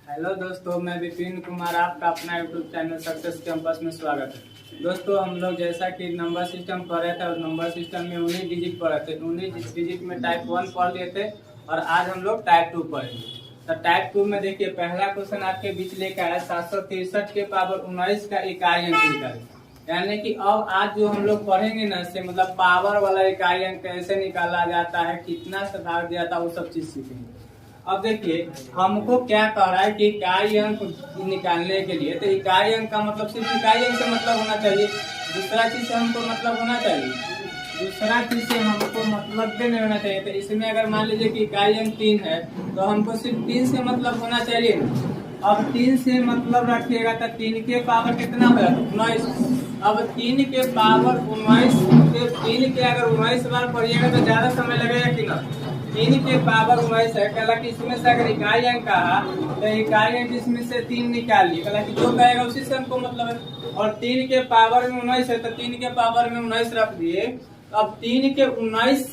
Hello दोस्तों, मैं विपिन कुमार, आपका अपना यूट्यूब चैनल सक्सेस कैंपस में स्वागत है। दोस्तों, हम लोग जैसा कि नंबर सिस्टम पढ़ रहे थे और नंबर सिस्टम में 19 डिजिट पढ़ रहे थे। 19 डिजिट में टाइप 1 पढ़ लिए थे और आज हम लोग टाइप 2 पढ़ेंगे। तो टाइप 2 में देखिए, पहला क्वेश्चन आपके बीच लेकर आया 763 के पावर 19 का इकाई अंक निकालें। यानी कि अब आज जो हम लोग पढ़ेंगे ना, इससे मतलब पावर वाला इकाई अंक कैसे निकाला जाता है, कितना से भाग दिया था, वो सब चीज सीखेंगे। अब देखिए, हमको क्या कह रहा है कि इकाई अंक निकालने के लिए, तो इकाई अंक का मतलब सिर्फ इकाई अंक से मतलब होना चाहिए, दूसरा चीज से हमको मतलब होना चाहिए, दूसरा चीज से हमको मतलब भी नहीं होना चाहिए। तो इसमें अगर मान लीजिए कि इकाई अंक 3 है, तो हमको सिर्फ 3 से मतलब होना चाहिए। अब 3 से मतलब रखिएगा तो 3 के पावर कितना होगा? 19। अब 3 के पावर 19 के 3 के अगर 19 बार पढ़िएगा तो ज्यादा समय लगेगा कि ना। 3 के पावर 19 है, कहला कि इसमें से अगर इकाई अंक कहा तो इकाई अंक इसमें से 3 निकालिए, कहला कि जो कहेगा उसी से हमको मतलब है। और 3 के पावर में 19 है तो 3 के पावर में 19 रख दिए। अब 3 के 19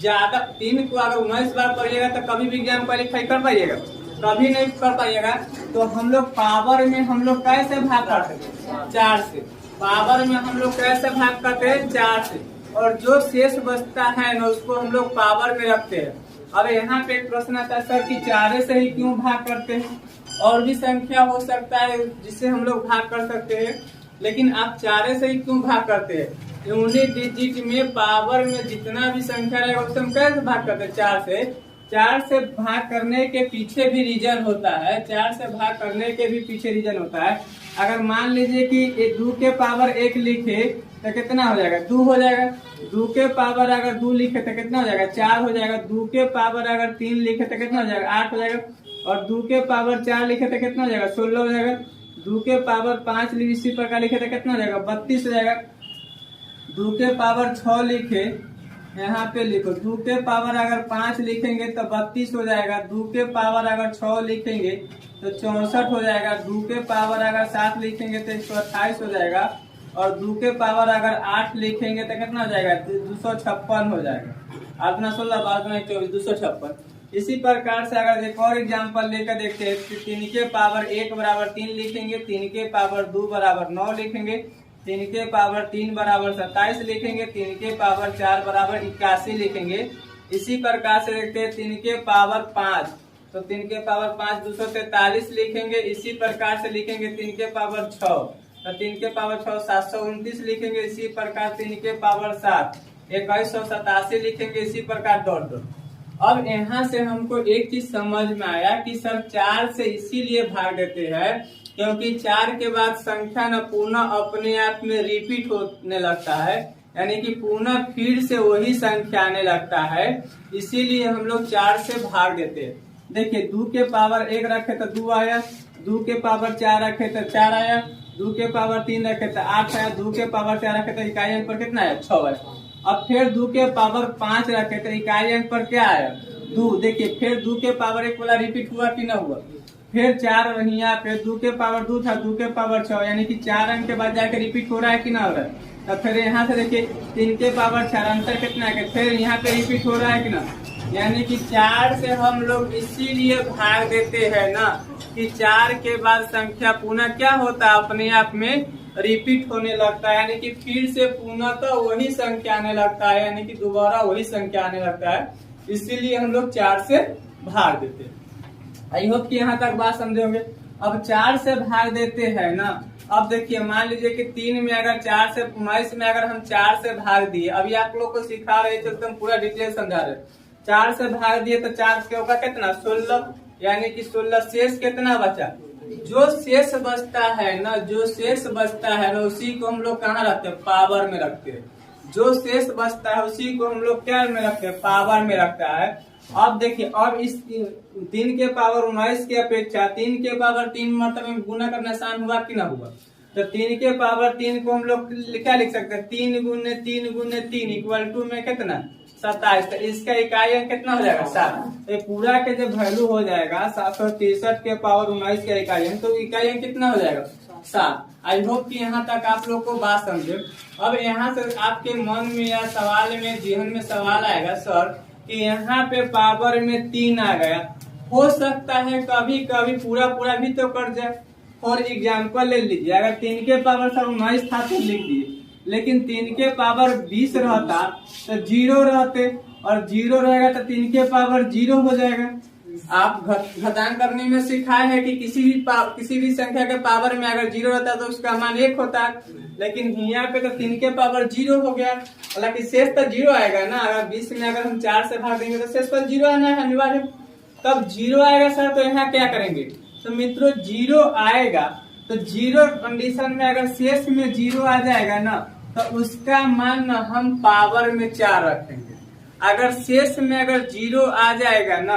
ज्यादा, 3 को अगर 19 बार पढ़िएगा तो कभी विज्ञान क्वालिफाई कर पाइएगा? कभी नहीं कर पाइएगा। तो हम लोग पावर में हम लोग कैसे भाग करते हैं? 4 से। पावर में हम लोग कैसे भाग करते हैं? 4 से। और जो शेष बचता है ना, उसको हम लोग पावर में रखते हैं। अब यहाँ पे एक प्रश्न आता है, सर कि 4 से ही क्यों भाग करते हैं? और भी संख्या हो सकता है जिससे हम लोग भाग कर सकते हैं, लेकिन आप 4 से ही क्यों भाग करते हैं? 19 डिजिट में पावर में जितना भी संख्या रहेगा उससे हम कैसे भाग करते हैं? 4 से। 4 से भाग करने के पीछे भी रीजन होता है, 4 से भाग करने के भी पीछे रीजन होता है। अगर मान लीजिए कि 2 के पावर 1 लिखे तो कितना हो जाएगा? 2 हो जाएगा। 2 के पावर अगर 2 लिखे तो कितना हो जाएगा? 4 हो जाएगा। 2 के पावर अगर 3 लिखे तो कितना हो जाएगा? 8 हो जाएगा। और 2 के पावर 4 लिखे तो कितना हो जाएगा? 16 हो जाएगा। 2 के पावर 5 इसी प्रकार लिखे तो कितना हो जाएगा? 32 हो जाएगा। 2 के पावर 6 लिखे, यहाँ पे लिखो, 2 के पावर अगर 5 लिखेंगे तो 32 हो जाएगा। 2 के पावर अगर 6 लिखेंगे तो 64 हो जाएगा। 2 के पावर अगर 7 लिखेंगे तो 128 हो जाएगा। और 2 के पावर अगर 8 लिखेंगे तो कितना हो जाएगा? 256 हो जाएगा। अपना 16 बाद में 24, 256। इसी प्रकार से अगर एक और एग्जाम्पल लेकर देखते हैं, 3 के पावर 1 बराबर 3 लिखेंगे, 3 के पावर 2 बराबर 9 लिखेंगे, 3 के पावर 3 बराबर 27 लिखेंगे, 3 के पावर 4 बराबर 81 लिखेंगे। इसी प्रकार से देखते हैं 3 के पावर 5, तो 3 के पावर 5 243 लिखेंगे। इसी प्रकार से लिखेंगे 3 के पावर 6, तो 3 के पावर 6 729 लिखेंगे। इसी प्रकार 3 के पावर 7 2187 लिखेंगे। इसी प्रकार डॉट डॉट। अब यहाँ से हमको एक चीज समझ में आया कि सर 4 से इसीलिए भाग देते हैं क्योंकि 4 के बाद संख्या न पुनः अपने आप में रिपीट होने लगता है, यानी कि पुनः फिर से वही संख्या आने लगता है। इसीलिए हम लोग 4 से भाग देते हैं। देखिए, 2 के पावर 1 रखे तो 2 आया, 2 के पावर 4 रखे तो 4 आया, 2 के पावर 3 रखे तो 8 आया, 2 के पावर 4 रखे तो इकाई अंक पर कितना आया? 6 आया। अब फिर 2 के पावर 5 रखे तो इकाई अंक पर क्या आया? 2। देखिए, फिर 2 के पावर 1 वाला रिपीट हुआ कि ना हुआ? फिर 4 यहाँ पे 2 के पावर 2 था, 2 के पावर 6, यानी कि 4 अंक के बाद जाके रिपीट हो रहा है कि ना हो रहा है? तब फिर यहाँ से देखिए 3 के पावर 4, अंतर कितना है? फिर यहाँ पे रिपीट हो रहा है कि ना? यानी कि 4 से हम लोग इसीलिए भाग देते हैं ना कि 4 के बाद संख्या पुनः क्या होता है? अपने आप में रिपीट होने लगता है, यानी कि फिर से पुनः तो वही संख्या आने लगता है, यानी कि दोबारा वही संख्या आने लगता है। इसीलिए हम लोग 4 से भाग देते हैं। आई होप कि यहाँ तक बात समझे होंगे। अब 4 से भाग देते हैं ना। अब देखिए, मान लीजिए कि 3 में अगर 4 से 19 में अगर हम 4 से भाग दिए, अभी आप लोग को सिखा रहे थे तो हम पूरा डिटेल समझा रहे। 4 से भाग दिए तो 4 के होगा कितना? 16, यानी कि 16। शेष कितना बचा? जो शेष बचता है ना, जो शेष बचता है ना, उसी को हम लोग कहाँ रखते हैं? पावर में रखते हैं। जो शेष बचता है उसी को हम लोग क्या में रखते हैं? पावर में रखता है। अब देखिए, अब इस 3 के पावर 19 की अपेक्षा 3 के पावर 3 मतलब में गुना करना आसान हुआ कि ना हुआ? तो 3 के पावर 3 को हम लोग क्या लिख सकते हैं? 3 गुने 3 गुने 3 इक्वल टू में कितना? 27। तो इसका इकाई अंक कितना हो जाएगा? 7। ये पूरा के जब वैल्यू हो जाएगा 763 के पावर 19 का इकाई अंक, तो इकाई अंक कितना हो जाएगा? 7। आई होप कि यहाँ तक आप लोग को बात समझे। अब यहाँ से आपके मन में या सवाल में, जेहन में सवाल आएगा, सर कि यहाँ पे पावर में 3 आ गया हो सकता है कभी कभी पूरा पूरा भी तो कट जाए। फॉर एग्जाम्पल ले लीजिए, अगर 3 के पावर सर 19 था तो लिख दिए, लेकिन 3 के पावर 20 रहता तो 0 रहते, और 0 रहेगा तो 3 के पावर 0 हो जाएगा। आप घटांग करने में सिखाए है कि किसी भी संख्या के पावर में अगर 0 रहता तो उसका मान 1 होता, लेकिन यहाँ पे तो 3 के पावर 0 हो गया। हालांकि शेष तो 0 आएगा ना, अगर 20 में अगर हम 4 से भाग देंगे तो शेष पर 0 आना है अनिवार्य। तब 0 आएगा सर, तो यहाँ क्या करेंगे? तो मित्रों 0 आएगा तो 0 कंडीशन में अगर शेष में 0 आ जाएगा ना, तो उसका मान हम पावर में 4 रखेंगे। अगर शेष में अगर 0 आ जाएगा ना,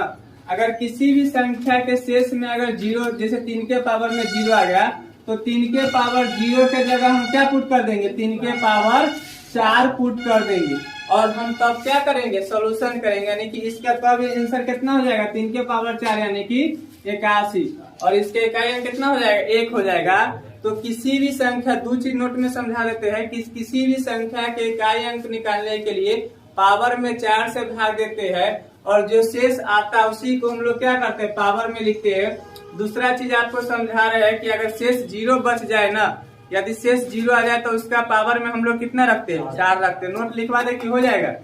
अगर किसी भी संख्या के शेष में अगर 0, जैसे 3 के पावर में 0 आ गया, तो 3 के पावर 0 के जगह हम क्या पुट कर देंगे? 3 के पावर 4 पुट कर देंगे। और हम तब क्या करेंगे? सोल्यूशन करेंगे, यानी कि इसका तब आंसर कितना हो जाएगा? 3 के पावर 4 यानी कि 81, और इसके इकाई अंक कितना हो जाएगा? 1 हो जाएगा। तो किसी भी संख्या, दो चीज नोट में समझा देते हैं कि किसी भी संख्या के इकाई अंक निकालने के लिए पावर में 4 से भाग देते हैं, और जो शेष आता है उसी को हम लोग क्या करते हैं? पावर में लिखते हैं। दूसरा चीज आपको समझा रहे हैं कि अगर शेष 0 बच जाए ना, यदि शेष 0 आ जाए तो उसका पावर में हम लोग कितना रखते हैं? 4 रखते हैं। नोट लिखवा दे कि हो जाएगा।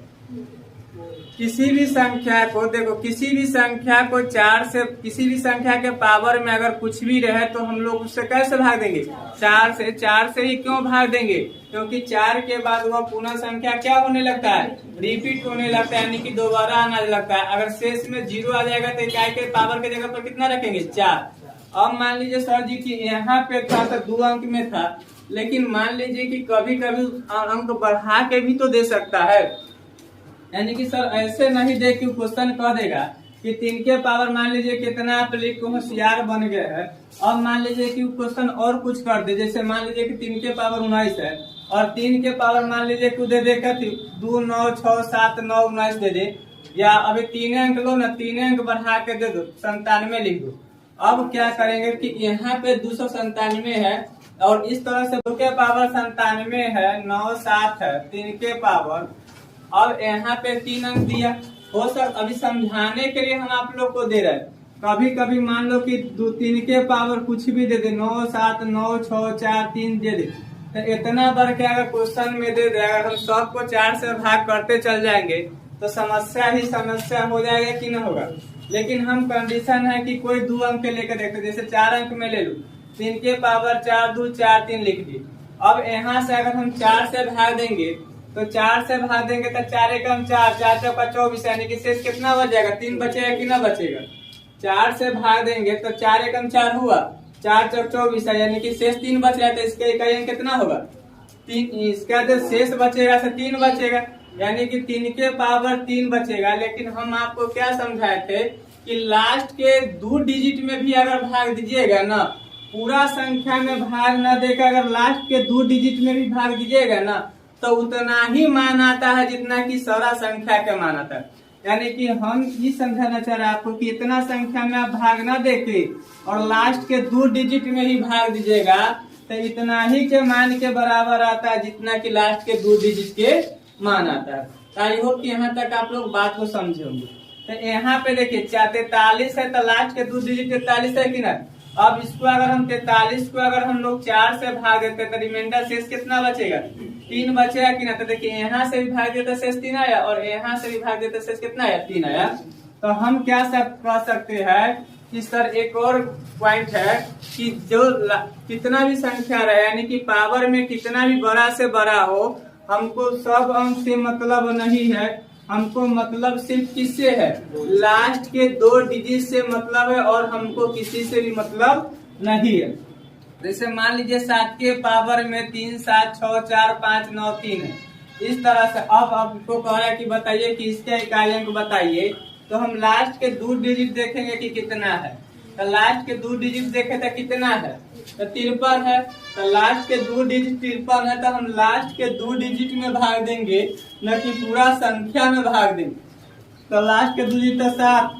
किसी भी संख्या को देखो, किसी भी संख्या को 4 से, किसी भी संख्या के पावर में अगर कुछ भी रहे तो हम लोग उससे कैसे भाग देंगे? 4 से। 4 से ही क्यों भाग देंगे? क्योंकि 4 के बाद वह पुनः संख्या क्या होने लगता है? रिपीट होने लगता है, यानी कि दोबारा आने लगता है। अगर शेष में 0 आ जाएगा तो इकाई के पावर के जगह पर कितना रखेंगे? 4। अब मान लीजिए सर जी कि यहाँ पे था तो 2 अंक में था, लेकिन मान लीजिए कि कभी कभी अंक बढ़ा के भी तो दे सकता है, यानी कि सर ऐसे नहीं दे कि क्वेश्चन कह देगा कि 3 के पावर मान लीजिए कितना आप लिख के होशियार बन गए हैं। अब मान लीजिए कि क्वेश्चन और कुछ कर दे, जैसे मान लीजिए कि 3 के पावर 19 है, और 3 के पावर मान लीजिए कि दे दे 2, 9, 6, 7, 9, 19 दे दे, या अभी 3 अंक लो ना, 3 अंक बढ़ा के दे दो, 97 लिख दो। अब क्या करेंगे कि यहाँ पे 297 है, और इस तरह से 2 के पावर 97 है, 9, 7 है, 3 के पावर, अब यहाँ पे 3 अंक दिया हो सर। अभी समझाने के लिए हम आप लोग को दे रहे हैं। कभी कभी मान लो कि 3 के पावर कुछ भी दे दे, 9, 7, 9, 6, 4, 3 दे दे, तो इतना बढ़ के अगर क्वेश्चन में दे दे, अगर हम सबको 4 से भाग करते चल जाएंगे तो समस्या ही समस्या हो जाएगा कि न होगा। लेकिन हम कंडीशन है कि कोई 2 अंक लेकर देखते, जैसे 4 अंक में ले लो, 3 के पावर 4, 2, 4, 3 लिख दी। अब यहाँ से अगर हम 4 से भाग देंगे तो 4 से भाग देंगे तो 4 एकम 4, 4 चौका 24, यानी कि शेष कितना बच जाएगा? 3 बचेगा कि ना बचेगा? 4 से भाग देंगे तो 4 एकम 4 हुआ, 4 चौक 24 है, यानी कि शेष 3 बच रहा है, तो इसका इकाई अंक कितना होगा? 3। इसका जो शेष बचेगा तो 3 बचेगा, यानी कि 3 के पावर 3 बचेगा। लेकिन हम आपको क्या समझाए थे कि लास्ट के 2 डिजिट में भी अगर भाग दीजिएगा ना, पूरा संख्या में भाग न देकर अगर लास्ट के 2 डिजिट में भी भाग दीजिएगा ना, तो उतना ही मान आता है जितना कि सारा संख्या के मान आता है। यानी कि हम ये समझाना चाह रहे हैं आपको कि इतना संख्या में आप भाग ना देके और लास्ट के 2 डिजिट में ही भाग दीजिएगा, तो इतना ही के मान के बराबर आता है जितना कि लास्ट के 2 डिजिट के मान आता है। आई होप कि यहाँ तक आप लोग बात को समझे होंगे। तो यहाँ पे देखिए 43 है, तो लास्ट के 2 डिजिट 43 है कि ना। अब इसको अगर हम 43 को अगर हम लोग 4 से भाग देते तो रिमाइंडर शेष कितना बचेगा? 3 बचेगा कि ना। तो देखिए यहाँ से भी भाग देते शेष 3 आया, और यहाँ से भी भाग देते शेष कितना आया? 3 आया। तो हम क्या कह सकते हैं कि सर एक और पॉइंट है कि जो कितना भी संख्या रहे, यानी कि पावर में कितना भी बड़ा से बड़ा हो, हमको सब अंक से मतलब नहीं है, हमको मतलब सिर्फ किससे है? लास्ट के 2 डिजिट से मतलब है, और हमको किसी से भी मतलब नहीं है। जैसे मान लीजिए 7 के पावर में 3, 7, 6, 4, 5, 9, 3 है, इस तरह से। अब आपको कह रहा है कि बताइए कि इसका इकाई अंक बताइए, तो हम लास्ट के 2 डिजिट देखेंगे कि कितना है। तो लास्ट के 2 डिजिट देखे तो कितना है? तो 53 है। तो लास्ट के 2 डिजिट 53 है, तो हम लास्ट के 2 डिजिट में भाग देंगे, न कि पूरा संख्या में भाग देंगे। तो लास्ट के 2 डिजिट तो 7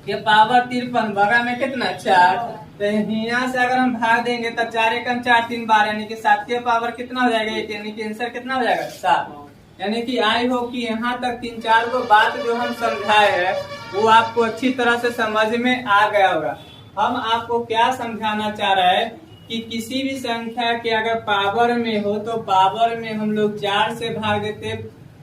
के पावर 53, बगा में कितना? 4। तो यहाँ से अगर हम भाग देंगे तो 4 एकम 4, 3 बार, यानी कि 7 के पावर कितना हो जाएगा? यानी कि आंसर कितना हो जाएगा? 7। यानी कि आई हो कि यहाँ तक 3-4 को बात जो हम समझाए हैं वो आपको अच्छी तरह से समझ में आ गया होगा। हम आपको क्या समझाना चाह रहे हैं कि किसी भी संख्या के अगर पावर में हो तो पावर में हम लोग 4 से भाग देते।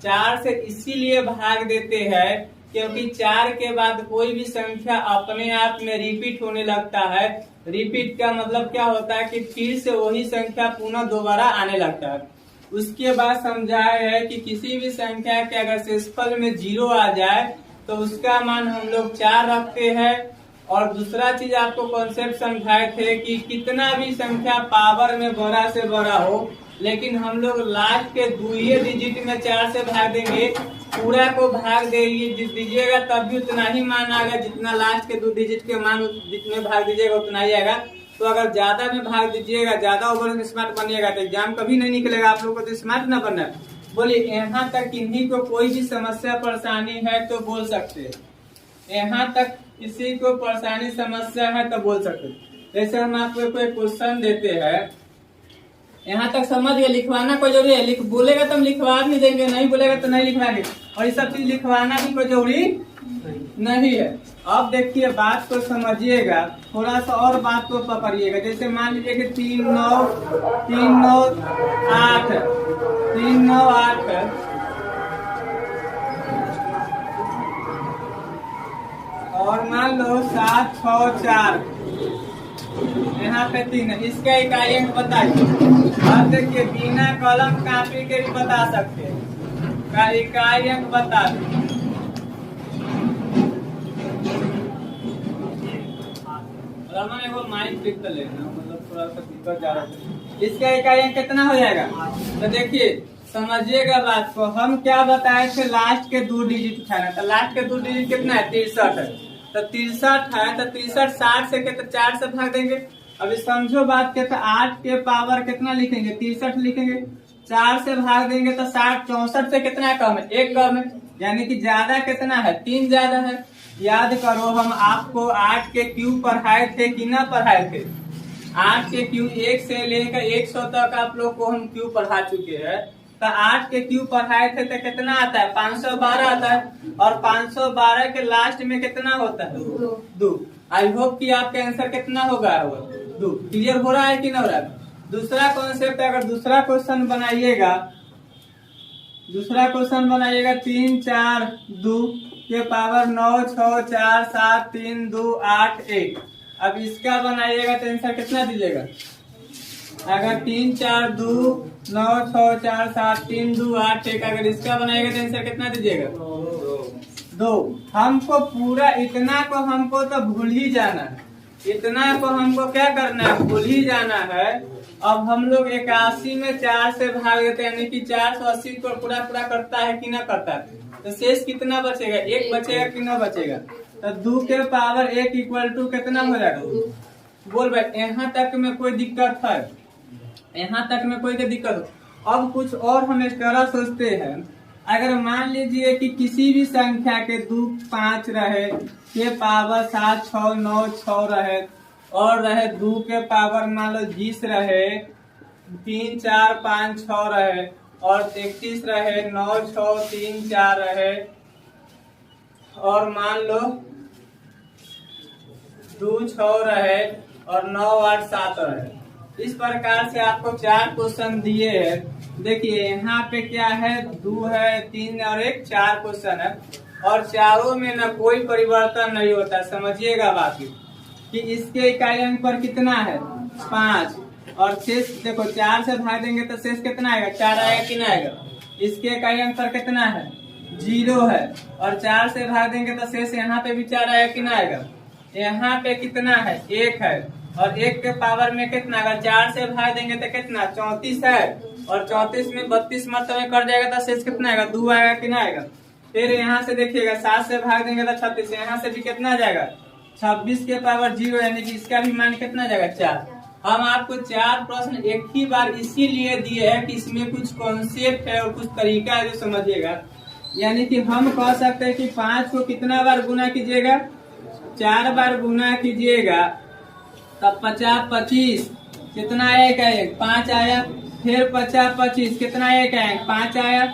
4 से इसीलिए भाग देते हैं क्योंकि 4 के बाद कोई भी संख्या अपने आप में रिपीट होने लगता है। रिपीट का मतलब क्या होता है कि फिर से वही संख्या पुनः दोबारा आने लगता है। उसके बाद समझाया है कि किसी भी संख्या के अगर शेषफल में 0 आ जाए तो उसका मान हम लोग 4 रखते हैं। और दूसरा चीज आपको कॉन्सेप्ट समझाए थे कि कितना भी संख्या पावर में बड़ा से बड़ा हो लेकिन हम लोग लास्ट के 2 डिजिट में 4 से भाग देंगे, पूरा को भाग दीजिएगा तब भी उतना ही मान आएगा जितना लास्ट के 2 डिजिट के मान जितने भाग दीजिएगा उतना ही आएगा। तो अगर ज्यादा में भाग दीजिएगा, ज्यादा ओवर स्मार्ट बनिएगा तो एग्जाम कभी नहीं निकलेगा। आप लोगों को तो स्मार्ट ना बनना है। बोलिए यहाँ तक किन्हीं को कोई भी समस्या परेशानी है तो बोल सकते हैं। यहाँ तक किसी को परेशानी समस्या है तो बोल सकते हैं। जैसे हम आपको कोई क्वेश्चन देते हैं, यहाँ तक समझ गए। लिखवाना कोई जरूरी है? बोलेगा तो हम लिखवा नहीं देंगे, नहीं बोलेगा तो नहीं लिखवाएंगे। और ये सब चीज लिखवाना भी कोई जरूरी नहीं है। अब देखिए बात को समझिएगा, थोड़ा सा और बात को पकड़िएगा। जैसे मान लीजिए कि 3 9 8 3 9 8 और मान लो 7 6 4 यहाँ पे 3 है। इसका इकाई अंक बताइए। अब देखिए बिना कलम कापी के भी बता सकते हैं का इकाई अंक बता दें। माइक क्लिक कर लेना, मतलब थोड़ा सा दिक्कत जा रहा है। इसका इकाई अंक कितना हो जाएगा? तो देखिए समझिएगा बात को। हम क्या बताए थे? लास्ट के 2 डिजिट उठाना। तो लास्ट के 2 डिजिट कितना है? 63 है। तो 63 है तो 63 60 से कितना 4 से भाग देंगे। अभी समझो बात के, तो 8 के पावर कितना लिखेंगे? 63 लिखेंगे। 4 से भाग देंगे तो 60 64 से कितना कम है? 1 कम है। यानी कि ज्यादा कितना है? 3 ज्यादा है। याद करो हम आपको 8 के क्यूब पढ़ाए थे कि ना पढ़ाए थे? 8 के क्यूब 1 से लेकर 100 तक आप लोग को हम क्यूब पढ़ा चुके हैं। तो 8 के क्यूब पढ़ाए थे तो कितना आता है? 512 आता है। और 512 के लास्ट में कितना होता है? 2। आई होप कि आपका आंसर कितना होगा? 2। क्लियर हो रहा है कि ना हो रहा है? दूसरा कॉन्सेप्ट, अगर दूसरा क्वेश्चन बनाइएगा 3 4 2 के पावर 9 6 4 7 3 2 8 1। अब इसका बनाइएगा तो आंसर कितना दीजिएगा? अगर 3 4 2 9 6 4 7 3 2 8 1 अगर इसका बनाएगा तो आंसर कितना दीजिएगा? 2। हमको पूरा इतना को हमको तो भूल ही जाना है। इतना को हमको क्या करना है? भूल ही जाना है। अब हम लोग 81 में 4 से भाग देते हैं, यानी कि 480 को पूरा करता है कि ना करता है? तो शेष कितना बचेगा? 1 बचेगा कि ना बचेगा? तो 2 के पावर 1 इक्वल टू कितना हो जाएगा? बोल भाई यहाँ तक में कोई दिक्कत है? यहाँ तक में कोई दिक्कत हो? अब कुछ और हम इस तरह सोचते हैं। अगर मान लीजिए कि किसी भी संख्या के 2 5 रहे के पावर 7 6 9 6 रहे और रहे 2 के पावर मान लो 20 रहे, 3 4 5 6 रहे और 31 रहे, 9 6 3 4 रहे और मान लो 2 6 रहे और 9 8 7 रहे। इस प्रकार से आपको 4 क्वेश्चन दिए हैं। देखिए यहाँ पे क्या है? 2 है, 3 और 1 4 क्वेश्चन है और चारों में ना कोई परिवर्तन नहीं होता। समझिएगा बात कि इसके इकाई अंक पर कितना है? 5 और शेष देखो 4 से भाग देंगे तो शेष कितना आएगा? 4 आएगा कि ना आएगा? इसके इकाई अंक पर कितना है? 0 है और 4 से भाग देंगे तो शेष यहाँ पे भी 4 आएगा कि ना आएगा? यहाँ पे कितना है? 1 है और 1 के पावर में कितना? अगर 4 से भाग देंगे तो कितना? 34 है और 34 में 32 मरतबे कर जाएगा तो शेष कितना आएगा? 2 आएगा कि ना आएगा? फिर यहाँ से देखिएगा 7 से भाग देंगे तो 36, यहाँ से भी कितना आ जाएगा? 26 के पावर 0, यानी कि इसका भी मान कितना जाएगा? 4। हम आपको 4 प्रश्न एक ही बार इसीलिए दिए हैं कि इसमें कुछ कॉन्सेप्ट है और कुछ तरीका है जो समझिएगा। यानी कि हम कह सकते हैं कि 5 को कितना बार गुना कीजिएगा? 4 बार गुना कीजिएगा तब 50 25 कितना आया? 5 आया। फिर 50 25 कितना आया? 5 आया।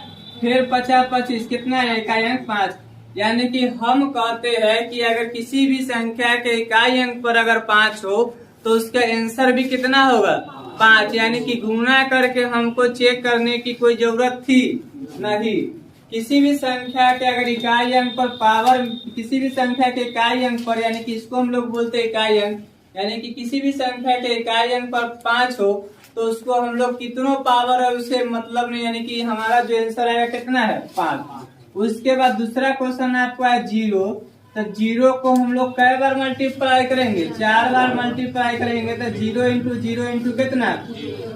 फिर 50 25 कितना है, इकाई अंक 5। यानी कि हम कहते हैं कि अगर किसी भी संख्या के इकाई अंक पर अगर 5 हो तो उसका आंसर भी कितना होगा, 5। यानी कि गुणा करके हमको चेक करने की कोई जरूरत थी नहीं। किसी भी संख्या के अगर इकाई अंक पर पावर, किसी भी संख्या के इकाई अंक पर, यानी कि इसको हम लोग बोलते हैं इकाई अंक, यानी कि किसी भी संख्या के इकाई अंक पर 5 हो तो उसको हम लोग कितनों पावर है उसे मतलब नहीं, यानी कि हमारा जो आंसर आएगा कितना है, 5। उसके बाद दूसरा क्वेश्चन आपको है 0, तो 0 को हम लोग कई बार मल्टीप्लाई करेंगे, 4 बार मल्टीप्लाई करेंगे, तो 0 इंटू 0 इंटू कितना,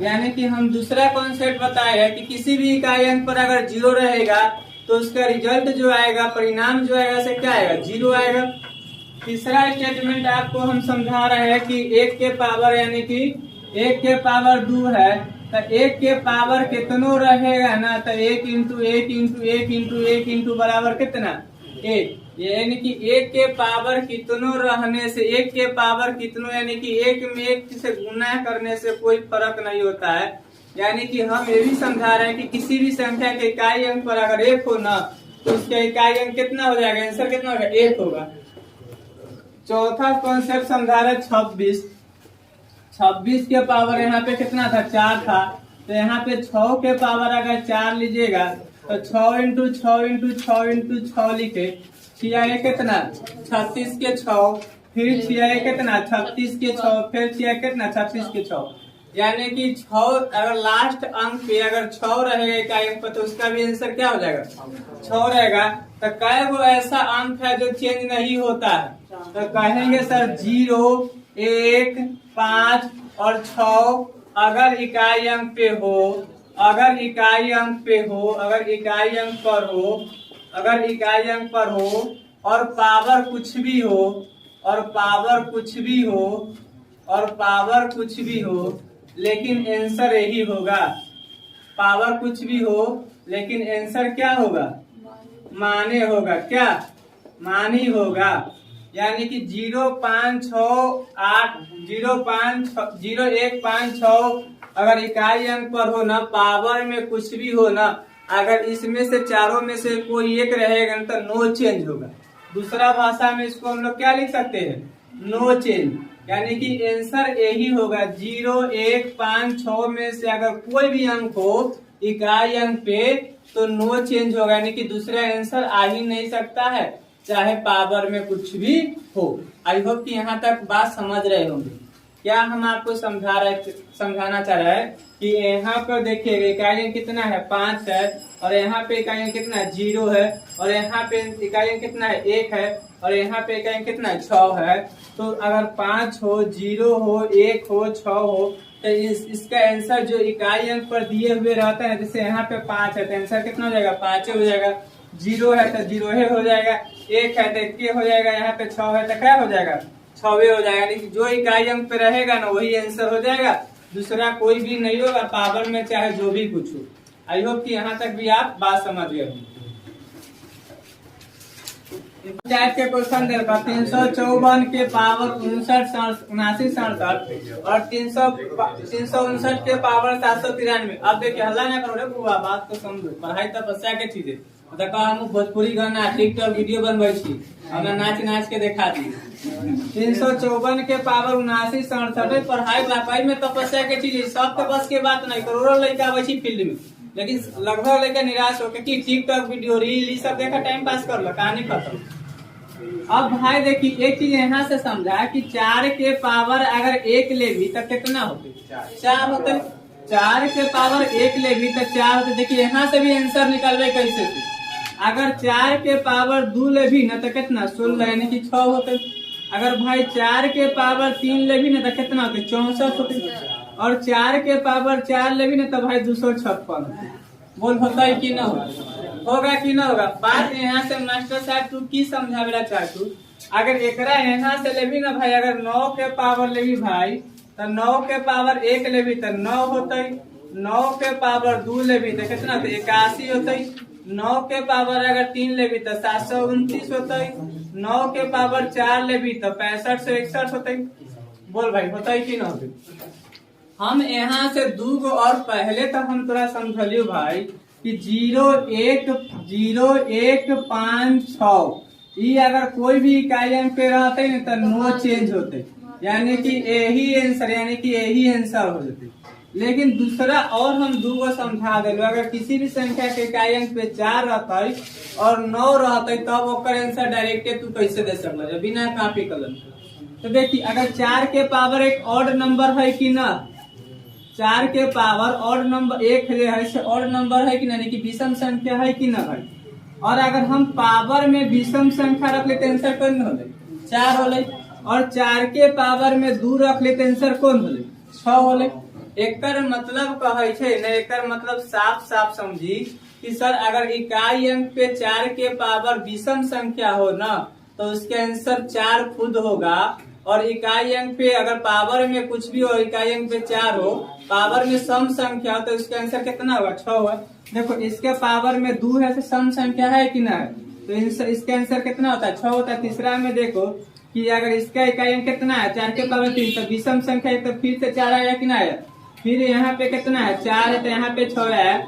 यानी कि हम दूसरा कॉन्सेप्ट बताए हैं कि किसी भी इकाई अंक पर अगर 0 रहेगा तो उसका रिजल्ट जो आएगा, परिणाम जो आएगा से क्या आएगा, 0 आएगा। तीसरा स्टेटमेंट आपको हम समझा रहे हैं कि 1 के पावर, यानी कि 1 के पावर 2 है, तो 1 के पावर कितनो रहेगा ना, तो 1 इंटू 1 इंटू 1 इंटू 1 इंटू बराबर कितना, 1। यानी कि 1 के पावर कितनो रहने से, 1 के पावर कितनो, यानी कि 1 में 1 से गुना करने से कोई फर्क नहीं होता है। यानी कि हम ये भी समझा रहे हैं कि किसी भी संख्या के इकाई अंक पर अगर 1 हो ना तो उसका इकाई अंक कितना हो जाएगा, आंसर कितना होगा, 1 होगा। चौथा कॉन्सेप्ट समझा रहे 26। 26 के पावर यहाँ पे कितना था, 4 था, तो यहाँ पे 6 के पावर अगर 4 लीजिएगा तो 6 इंटू 6 इंटू 6 इंटू 6 लिखे, 6 कितना, 36 के 6, फिर 6 कितना, 36 के 6, फिर 6 कितना, 36 के 6। यानी कि 6 अगर लास्ट अंक पे अगर 6 रहेगा इकाई अंक पर तो उसका भी आंसर क्या हो जाएगा, 6 रहेगा। तो कई वो ऐसा अंक है जो चेंज नहीं होता है, तो कहेंगे सर 0 1 5 और 6 अगर इकाई अंक पे हो, अगर इकाई अंक पे हो, अगर इकाई अंक पर हो, अगर इकाई अंक पर हो और पावर कुछ भी हो, और पावर कुछ भी हो, और पावर कुछ भी हो, लेकिन आंसर यही होगा। पावर कुछ भी हो लेकिन आंसर क्या होगा, माने होगा, क्या मानी होगा। यानी कि 0 5 6 8 0 5 0 1 5 6 अगर इकाई अंक पर हो ना, पावर में कुछ भी हो ना, अगर इसमें से चारों में से कोई एक रहेगा तो नो चेंज होगा। दूसरा भाषा में इसको हम लोग क्या लिख सकते हैं, नो चेंज। यानी कि आंसर यही होगा 0 1 5 6 में से अगर कोई भी अंक हो इकाई अंक पे तो नो चेंज होगा, यानी कि दूसरा आंसर आ ही नहीं सकता है चाहे पावर में कुछ भी हो। आई होप कि यहाँ तक बात समझ रहे होंगे। क्या हम आपको समझाना चाह रहे हैं कि यहाँ पर देखिए इकाई अंक कितना है, 5 है, और यहाँ पे इकाई अंक कितना है, 0 है, और यहाँ पे इकाई अंक कितना है, 1 है, और यहाँ पे इकाई अंक कितना है, 6 है। तो अगर 5 हो, 0 हो, 1 हो, 6 हो तो इसका आंसर जो इकाई अंक पर दिए हुए रहता है, जैसे यहाँ पे 5 है तो आंसर कितना हो जाएगा, 5 हो जाएगा। 0 है तो 0 हो जाएगा, 1 है तो 1 हो जाएगा, यहाँ पे 6 है तो क्या हो जाएगा, 6 हो जाएगा। यानी कि जो इकाई अंक पे रहेगा ना वही आंसर हो जाएगा, दूसरा कोई भी नहीं होगा, पावर में चाहे जो भी कुछ हो। आई होप कि यहाँ तक भी आप बात समझ गए होंगे। पंचायत के क्वेश्चन देखा 354 के पावर 59 79 67 और 359 के पावर 793। अब देखिए हल्ला ना करो रे बुआ, बात को समझो, पढ़ाई तपस्या के चीज है। देखो हम भोजपुरी गाना टिकटॉक वीडियो बनवे छी, हमरा नाच नाच के दिखा दी। 354 के पावर 79 67 पढ़ाई वाकई में तपस्या के चीज है, सब के बस के बात नहीं। करोड़ों लड़का आवे छी फील्ड में, लेकिन लगभग लड़का निराश होकर कि टिकटॉक वीडियो रील ये सब देखा टाइम पास कर लो, कहानी खत्म। अब भाई देखिए एक चीज यहाँ से समझा कि 4 के पावर अगर 1 ले भी तो कितना होते, 4 होते। 4 के पावर 1 ले भी तो 4 होते। देखिए यहाँ से भी आंसर निकालवे कैसे थे, अगर 4 के पावर 2 ले भी ना तो कितना 16 यानी कि 6 होते। अगर भाई 4 के पावर 3 ले भी ना तो कितना होते, 64 होते। और 4 के पावर 4 ले भी ना तो भाई 256। बोल होता है कि ना होगा कि ना होगा। बात यहाँ से मास्टर साहब तू की समझावेला चाहतू, अगर एकरा यहाँ से लेबी ना भाई, अगर 9 के पावर लेबी भाई तो 9 के पावर 1 लेबी तो 9 होते। 9 के पावर 2 लेबी तो कितना होते, 81 होते। 9 के पावर अगर 3 लेबी तो 729 होते। 9 के पावर 4 लेबी तो 65 से 61 होते। बोल भाई होता है कि ना होते। हम यहाँ से 2 गो और पहले तो हम तोरा समझलियो भाई कि 0.0156 ये अगर कोई भी इकाई अंक पे रहते न तो नो चेंज होते, यानी कि यही आंसर, यानी कि यही आंसर हो जाते। लेकिन दूसरा और हम दूगो समझा दिलो, अगर किसी भी संख्या के इकाई अंक पे 4 रहता है और 9 रहता है तब ओकर आंसर डायरेक्टे तू कैसे दे सकल बिना कॉपी कलम। तो देखिए अगर 4 के पावर एक ऑड नंबर है कि ना, 4 के पावर ऑड नंबर एक है से ऑड नंबर है कि नहीं, कि विषम संख्या है कि ना है। और अगर हम पावर में विषम संख्या रख लेते आंसर कौन हो 4 होले, और 4 के पावर में 2 रख लेते आंसर कौन होले 6 होले। एकर मतलब कहे छे ना, एकर मतलब साफ साफ समझी कि सर अगर इकाई अंक पे 4 के पावर विषम संख्या हो ना तो उसके आंसर 4 खुद होगा, और इकाई अंक पे अगर पावर में कुछ भी हो, इकाई अंक पे 4 हो, पावर में सम संख्या हो तो उसका आंसर कितना होगा 6 होगा। देखो इसके पावर में 2 है तो सम संख्या है कि ना है, तो इसका आंसर कितना होता है 6 होता है। तीसरा में देखो कि अगर इसका इकाई अंक कितना है 4 के पावर 3, तो विषम संख्या है तो फिर से 4 आया कि ना है, फिर यहाँ पे कितना है 4 है तो यहाँ पे 6 है।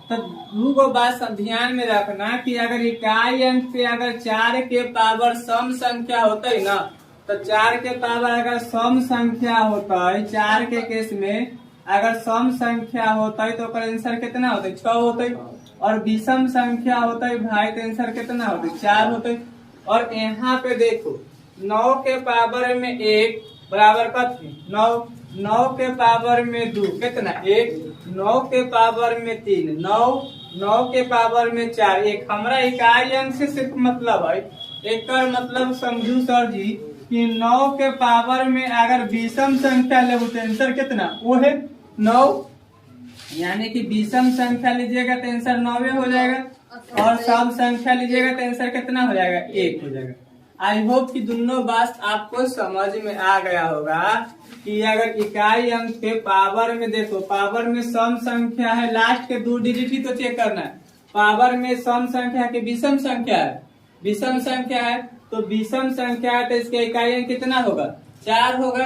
तो दो बात ध्यान में रखना कि अगर इकाई अंक पे अगर 4 के पावर सम संख्या होता है ना, तो 4 के पावर अगर सम संख्या होता है, 4 के केस में अगर सम संख्या होता है तो आंसर कितना होता है 6 होता है, और विषम संख्या होता है भाई तो आंसर कितना होता है 4 होता है। और यहाँ पे देखो 9 के पावर में 1 बराबर कथी 9, 9 के पावर में 2 कितना 1, 9 के पावर में 3 9, 9 के पावर में 4 1। हमारा इकाई अंक से सिर्फ मतलब है, एक मतलब समझू सर जी कि 9 के पावर में अगर विषम संख्या ले तो आंसर कितना वो है 9, यानी कि विषम संख्या लीजिएगा तो आंसर 9 हो जाएगा, और सम संख्या लीजिएगा तो आंसर कितना हो जाएगा 1 हो जाएगा। आई होप कि दोनों बात आपको समझ में आ गया होगा कि अगर इकाई अंक के पावर में देखो, पावर में सम संख्या है, लास्ट के 2 डिजिट ही तो चेक करना है, पावर में सम संख्या के विषम संख्या है, विषम संख्या है तो विषम संख्या है तो इसका इकाई अंक कितना होगा 4 होगा।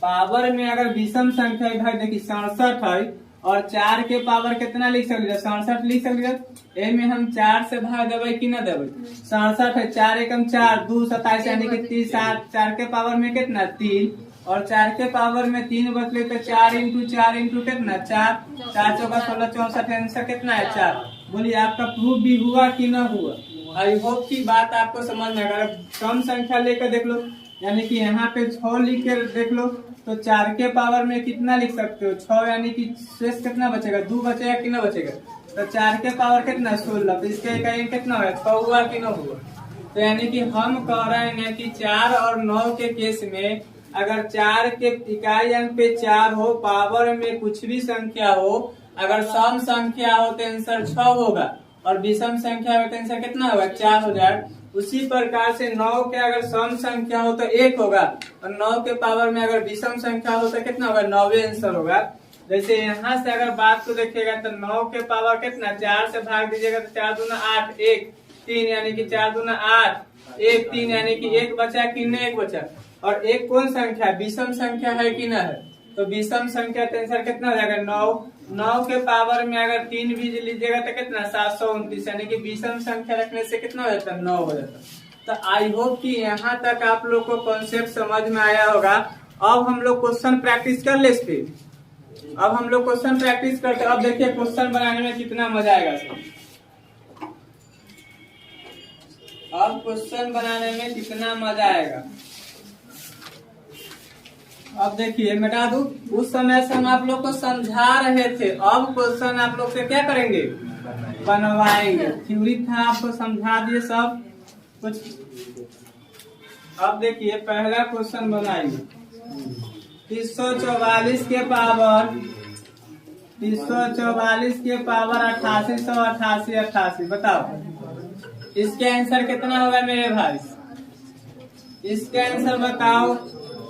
पावर में अगर विषम संख्या है भाई देखिए 67 है, और 4 के पावर कितना लिख सकते 67 लिख सकते, ए में हम 4 से भाग देवे कि ना देवे 67 है, 4 एकम 4 2 27 यानी कि 30, 4 के पावर में कितना 3, और 4 के पावर में 3 बचले तो 4 इंटू 4 इंटू कितना 4, 4 चौका 16 64 आंसर कितना है 4। बोलिए आपका प्रूफ भी हुआ कि ना हुआ। आई होप की बात आपको समझ में। अगर कम संख्या लेकर देख लो, यानी कि यहाँ पे 6 लिख के देख लो तो 4 के पावर में कितना लिख सकते हो 6, यानी कि शेष कितना बचेगा 2 बचेगा कि ना बचेगा, तो 4 के पावर कितना 16, तो इसका इकाई कितना हुआ 6 हुआ कि ना हुआ। तो यानी कि हम कह रहे हैं कि 4 और 9 के केस में अगर 4 के इकाई अंक पे 4 हो, पावर में कुछ भी संख्या हो, अगर सम संख्या हो तो आंसर 6 होगा, और विषम संख्या हो तो आंसर कितना होगा 4 हो जाएगा। उसी प्रकार से 9 के अगर सम संख्या हो तो 1 होगा, और 9 के पावर में अगर विषम संख्या हो तो कितना होगा 9 आंसर होगा। जैसे यहाँ से अगर बात को देखिएगा तो 9 के पावर कितना 4 से भाग दीजिएगा तो 4 दूना 8 1 3, यानी कि 4 दूना 8 1 3, यानी कि 1 बचा कि नहीं 1 बचा। और 1 कौन संख्या विषम संख्या है कि ना है, तो विषम संख्या का आंसर कितना हो जाएगा 9। 9 के पावर में अगर 3 भी लीजिएगा तो कितना 729, यानी कि विषम संख्या रखने से कितना हो जाता है 9 हो जाता है। तो आई होप कि यहाँ तक आप लोग को कॉन्सेप्ट समझ में आया होगा। अब हम लोग क्वेश्चन प्रैक्टिस कर ले इस पे। अब हम लोग क्वेश्चन प्रैक्टिस करते हैं। अब देखिए क्वेश्चन बनाने में कितना मजा आएगा। अब क्वेश्चन बनाने में कितना मजा आएगा। अब देखिए मिटा दूं, उस समय से हम आप लोग को समझा रहे थे, अब क्वेश्चन आप लोग से क्या करेंगे बनवाएंगे। थ्योरी था आपको समझा दिए सब कुछ। अब देखिए पहला क्वेश्चन बनाएंगे 344 के पावर 8888 बताओ इसके आंसर कितना होगा मेरे भाई। इसके आंसर बताओ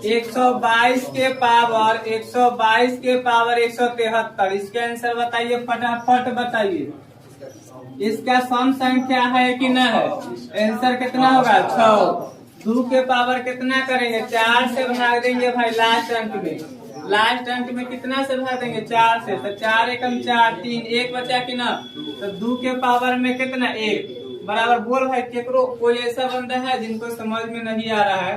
122 के पावर 173। इसके आंसर बताइए फटाफट बताइए। इसका सम संख्या है कि ना है, आंसर कितना होगा 6। 2 के पावर कितना करेंगे 4 से भाग देंगे भाई लास्ट अंक में, लास्ट अंक में कितना से भाग देंगे 4 से, तो 4 एकम 4, 3 एक बचा कि ना, तो 2 के पावर में कितना 1 बराबर। बोल भाई केकरो कोई ऐसा बंदा है जिनको समझ में नहीं आ रहा है,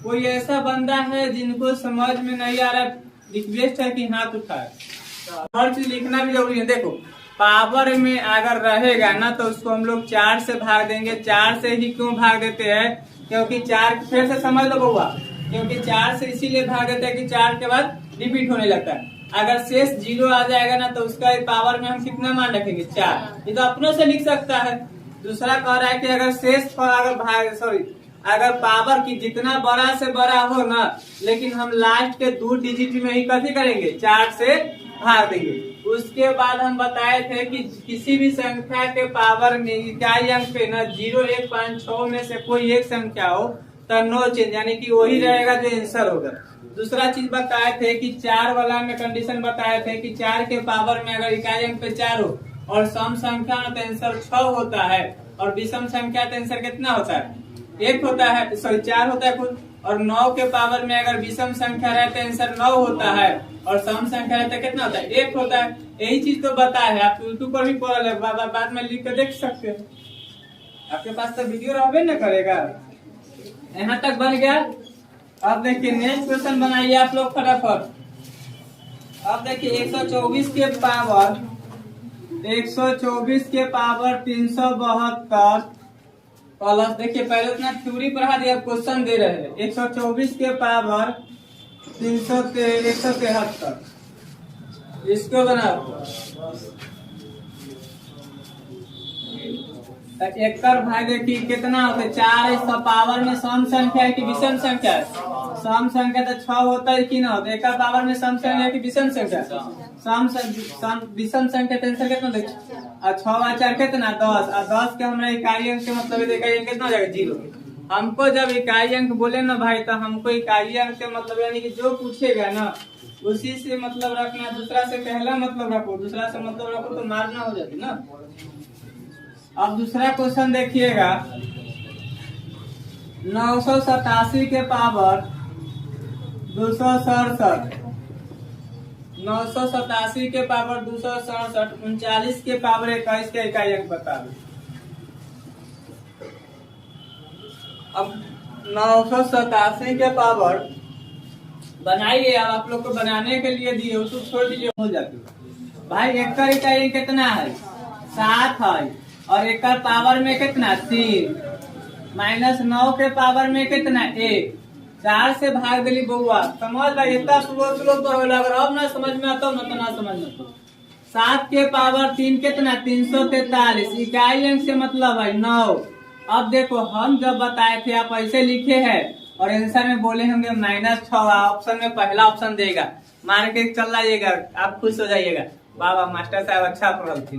कोई ऐसा बंदा है जिनको समझ में नहीं आ रहा, रिक्वेस्ट है कि हाथ उठाए। हर चीज लिखना भी जरूरी है। देखो पावर में अगर रहेगा ना तो उसको हम लोग 4 से भाग देंगे। 4 से ही क्यों भाग देते हैं, क्योंकि 4 फिर से समझ लो बउआ, क्योंकि 4 से इसीलिए भाग देते हैं कि 4 के बाद रिपीट होने लगता है। अगर शेष 0 आ जाएगा ना तो उसका पावर में हम कितना मान रखेंगे 4, ये तो अपनों से लिख सकता है। दूसरा कह रहा है कि अगर शेष अगर पावर की जितना बड़ा से बड़ा हो ना, लेकिन हम लास्ट के 2 डिजिट में ही कथी करेंगे 4 से भाग देंगे। उसके बाद हम बताए थे कि किसी भी संख्या के पावर में इकाई अंक पे ना 0, 1, 5, 6 में से कोई एक संख्या हो तो नो चेंज, यानी कि वही रहेगा जो आंसर होगा। दूसरा चीज बताए थे कि 4 वाला में कंडीशन बताए थे कि 4 के पावर में अगर इकाई अंक पे 4 हो और सम संख्या तो आंसर 6 होता है, और विषम संख्या तो आंसर कितना होता है 1 होता है, सॉरी 4 होता है कुल। और 9 के पावर में अगर विषम संख्या रहते आंसर 9 होता है, और सम संख्या रहता है कितना होता है 1 होता है। यही चीज तो बताया है, आप यूट्यूब पर भी पढ़ ले, बाद में लिख कर देख सकते हैं। आपके पास तो वीडियो रहबे न करेगा। यहाँ तक बन गया। अब देखिए नेक्स्ट क्वेश्चन बनाइए आप लोग फटाफट। अब देखिए 124 के पावर 372 प्लस, देखिए पहले उतना थ्योरी पढ़ा दिया, क्वेश्चन दे रहे हैं 124 के पावर 173, इसको बनाओ। एकर भाई देखिए कितना होता है 4, इसका पावर में सम संख्या है कि विषम संख्या है, सम संख्या तो 6 होता है कि ना होता है। एकर पावर में सम संख्या है कि विषम संख्या, विषम संख्या तो आंसर कितना देखिए 6 और 4 कितना 10, और 10 के हमरा इकाई अंक के मतलब इकाई अंक कितना हो जाएगा 0। हमको जब इकाई अंक बोले ना भाई तो हमको इकाई अंक के मतलब यानी कि जो पूछेगा ना उसी से मतलब रखना, दूसरा से पहला मतलब रखो, दूसरा से मतलब रखो तो मारना हो जाती ना। अब दूसरा क्वेश्चन देखिएगा 987 के पावर 267, 987 के पावर 267, 39 के पावर 21 के इकाई अंक बता दो। अब 987 के पावर बनाइए, अब आप लोग को बनाने के लिए दिए उसको छोड़ दीजिए हो जाती है भाई। एक का इकाई कितना है 7 है, और एक पावर में कितना 3, माइनस 9 के पावर में कितना 1, 4 से भाग दिली बउआ। समझ भाई इतना स्लो तो अगर अब ना समझ में आता ना तो ना समझ में आता। 7 के पावर 3 कितना 343, इकाई अंक से मतलब है 9। अब देखो हम जब बताए थे आप ऐसे लिखे हैं और आंसर में बोले होंगे -6, ऑप्शन में पहला ऑप्शन देगा, मार के चल जाइएगा, आप खुश हो जाइएगा, बाबा मास्टर साहब अच्छा पढ़ल थी।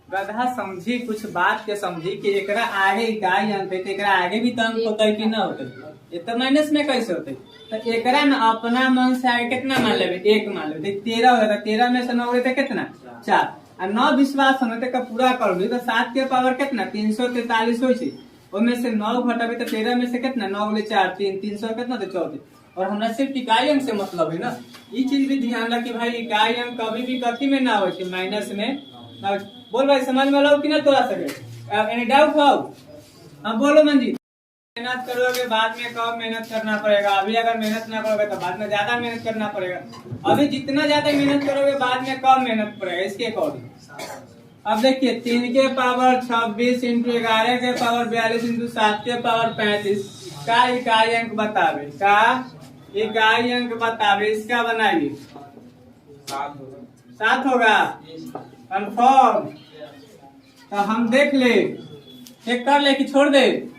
गधा समझी कुछ बात के समझी कि एकरा आगे इकाई अंक है तो एकरा आगे भी तो अंक होता है कि ना होता है, ये तो माइनस में कैसे होता है। तो एकरा ना अपना मन से आगे कितना मान लेवे 1 मान लेवे, 13 हो गया, 13 में से 9 गए कितना 4, और 9 विश्वास होने का पूरा कर ली तो 7 के पावर कितना 343 हो, उनमें से 9 घटावे तो 13 में से कितना 9 गुणे 4 3, 300 कितना तो 14। और हमरा सिर्फ इकाई अंक से मतलब है ना, ये चीज भी ध्यान रखी भाई, इकाई अंक कभी भी कथी में ना हो माइनस में। बोल भाई समझ में लो कि ना तोड़ा सके, एनी डाउट हो? हाँ बोलो मंजीत। मेहनत करोगे बाद में कम मेहनत करना पड़ेगा, अभी अगर मेहनत ना करोगे तो बाद में ज्यादा मेहनत करना पड़ेगा। अभी जितना ज्यादा मेहनत करोगे बाद में कम मेहनत पड़ेगा इसके अकॉर्डिंग। अब देखिए 3 के पावर 26 इंटू 11 के पावर 42 इंटू 7 के पावर 35 का इकाई अंक बतावे, का इकाई अंक बतावे, इसका बनाइए 7 होगा कंफर्म। तो हम देख ले चेक कर ले कि छोड़ दे,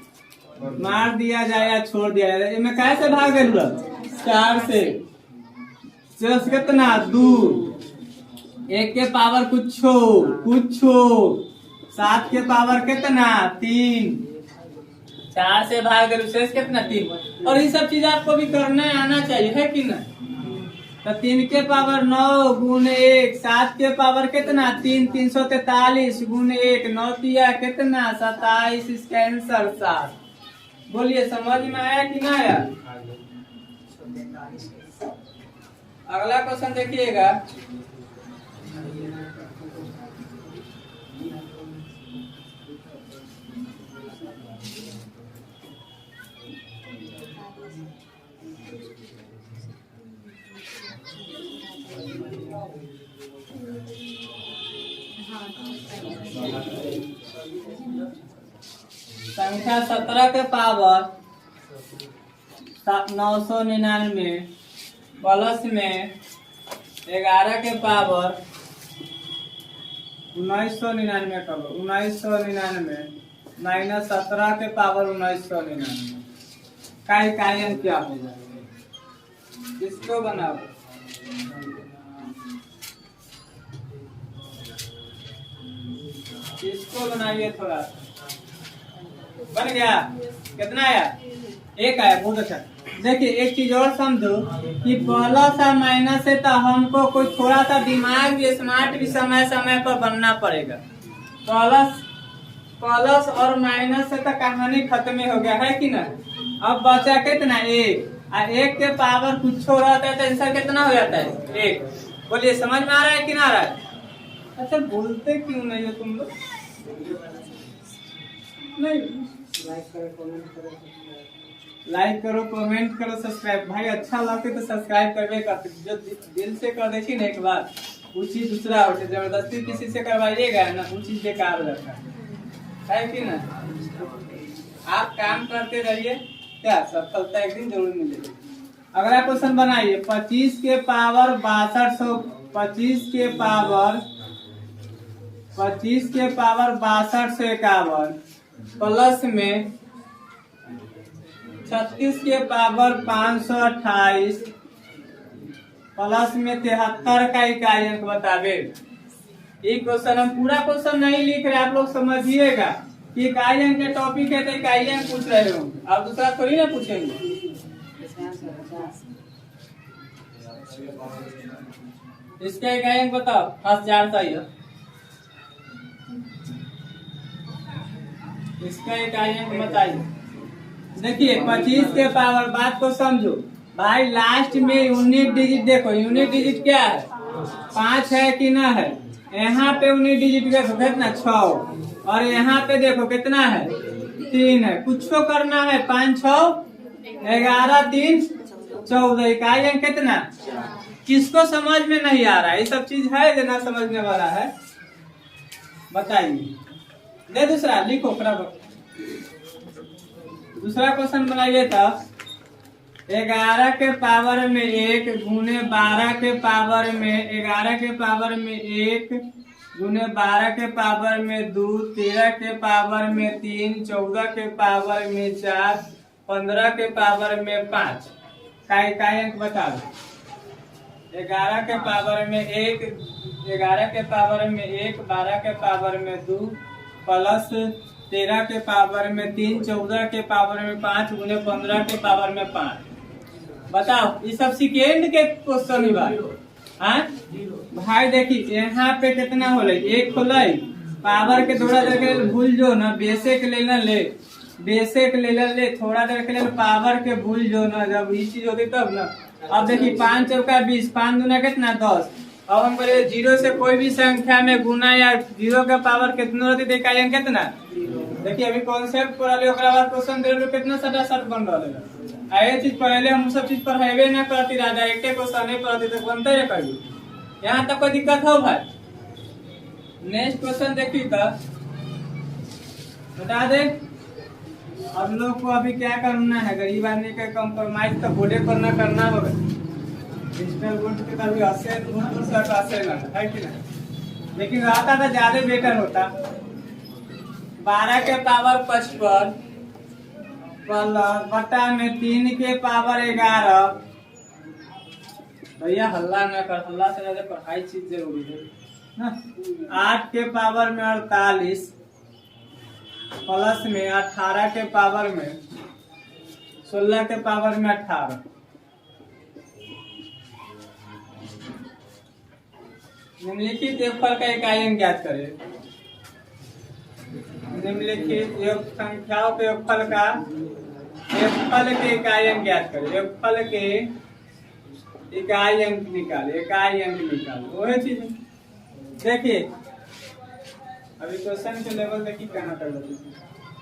मार दिया जाए या छोड़ दिया जाए। इनमें कैसे भाग दे 4 से कितना 2, 1 के पावर कुछ 7 के पावर कितना 3, 4 से भाग दे शेष कितना 3। और ये सब चीज आपको भी करना आना चाहिए है कि ना। तो 3 के पावर 9 गुने 1, 7 के पावर कितना 3, 343 गुने 1, 9 दिया कितना 27, इसका आंसर 7। बोलिए समझ में आया कि ना आया? अगला क्वेश्चन देखिएगा। संख्या 17 के पावर 999 प्लस में 11 के पावर 1999 कर लो। 1999 माइनस 17 के पावर 1999 का इकाई क्या हो जाएगा? इसको बनाओ। इसको बनाइए थोड़ा। बन गया? कितना आया? 1 आया। बहुत अच्छा। देखिए एक चीज और समझो कि प्लस और माइनस से तो हमको कोई थोड़ा सा दिमाग भी स्मार्ट भी समय समय पर बनना पड़ेगा। प्लस और माइनस से तो कहानी खत्म हो गया है कि ना। अब बचा कितना? 1 और 1 के पावर कुछ हो रहता है तो आंसर कितना हो जाता है? 1। बोलिए समझ में आ रहा है कि ना आ रहा है? अच्छा बोलते क्यों नहीं हो तुम लोग? नहीं लाइक करो, कमेंट करो, सब्सक्राइब। भाई अच्छा लगे तो सब्सक्राइब करवे करते। जो दिल से कर देखी ना एक बार वो चीज दूसरा होता है। जबरदस्ती किसी से करवाइएगा ना वो चीज बेकार हो जाता है कि ना। आप काम करते रहिए, क्या सफलता एक दिन जरूर मिलेगी। अगला क्वेश्चन बनाइए। 25 के पावर 6200 25 के पावर 6251 प्लस में 36 के पावर 528 प्लस में 73 का इकाई अंक बतावे। ये क्वेश्चन हम पूरा क्वेश्चन नहीं लिख रहे, आप लोग समझिएगा कि इकाई अंक के टॉपिक है तो इकाई अंक पूछ रहे हो, आप दूसरा थोड़ी ना पूछेंगे। इसका इकाई अंक बताओ। 1000 सही है। इसका इकाई अंक बताइए। देखिए 25 के पावर, बात को समझो भाई। लास्ट में यूनिट डिजिट देखो। यूनिट डिजिट क्या है? 5 है कि ना है? यहाँ पे यूनिट डिजिट देखो कितना 6 और यहाँ पे देखो कितना है 3 है। कुछ तो करना है। 5 6 11 3 14 इकाई अंक कितना? किसको समझ में नहीं आ रहा है? ये सब चीज है जो ना समझने वाला है बताइए। दे दूसरा लिखो फटाफट। दूसरा क्वेश्चन बनाइए था। 11 के पावर में 1 गुने 12 के पावर में 11 के पावर में 1 गुने 12 के पावर में 2 13 के पावर में 3 14 के पावर में 4 15 के पावर में 5 का इकाई अंक बता दो। 11 के पावर में 1 11 के पावर में 1 12 के पावर में 2 प्लस 13 के पावर में 3 14 के पावर में 5 गुने 15 के पावर में 5। बताओ ये सब सेकेंड के क्वेश्चन ही बात। हाँ भाई देखिए यहाँ पे कितना हो एक खोल पावर के थोड़ा देर के लिए भूल जो ना बेसिक ले ना ले बेसिक ले थोड़ा देर के लिए पावर के भूल जो ना। जब ये चीज होती तब ना। अब देखिए 5 चौका 20 5 दूना कितना 10। अब हम बोले 0 से कोई भी संख्या में गुना या 0 का पावर कितना होती है कितना। देखिए अभी कॉन्सेप्ट पढ़ा ले बाद क्वेश्चन दे लो कितना सटा सट बन रहा है। ये चीज पहले हम सब चीज पढ़ेबे ना करती राजा एक क्वेश्चन नहीं पढ़ती तो बनते रहे कभी। यहाँ तक कोई दिक्कत हो भाई। नेक्स्ट क्वेश्चन देखिए तो बता दे। हम लोग को अभी क्या करना है? गरीब आदमी का कंप्रोमाइज तो बोर्डे पर ना करना होगा। डिजिटल बोर्ड के तभी असर है कि नहीं। लेकिन रहता तो ज्यादा बेटर होता। 12 के पावर 55 बटा में 3 के पावर 11। भैया हल्ला न कर, हल्ला से ज्यादा पढ़ाई चीज जरूरी है ना। 8 के पावर में 48 प्लस में 18 के पावर में 16 के पावर में 18। निम्नलिखित योगफल का इकाई अंक ज्ञात करें। निम्नलिखित योग संख्याओं के योगफल का योगफल के इकाई अंक ज्ञात करें। योगफल के इकाई अंक निकाले, इकाई अंक निकाले, वही चीज देखिए। अभी क्वेश्चन के लेवल देखिए कहाँ कर देते।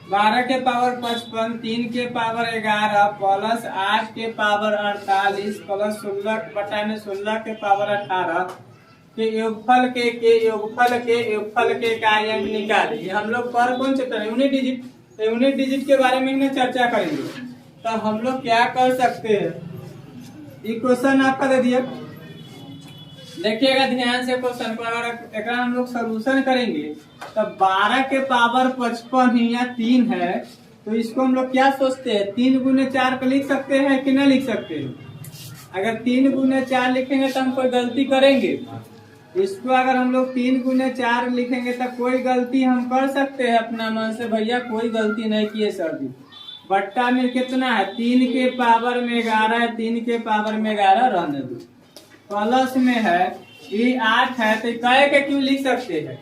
12 के पावर 55, 3 के पावर 11 प्लस 8 के पावर 48 प्लस 16 बटा में 16 के पावर 18 के योगफल के इकाई अंक निकाले। ये हम लोग पर कौन चैप्टर है? Unit digit. तो यूनिट डिजिट के बारे में ही चर्चा करेंगे। तो हम लोग क्या कर सकते हैं, ये क्वेश्चन आपका दे दिया, देखिएगा ध्यान से क्वेश्चन को। अगर एक हम लोग सोल्यूशन करेंगे तो 12 के पावर 55 या 3 है, तो इसको हम लोग क्या सोचते हैं, 3 गुने 4 को लिख सकते हैं कि नहीं लिख सकते हैं? अगर 3 गुने 4 लिखेंगे तो हम कोई गलती करेंगे? इसको अगर हम लोग 3 गुने 4 लिखेंगे तो कोई गलती हम कर सकते हैं अपना मन से? भैया कोई गलती नहीं किए सर जी। बट्टा में कितना है? 3 के पावर में 11 है, 3 के पावर में 11 रहने दो। प्लस में है ये 8 है, तो कहे के क्यों लिख सकते हैं?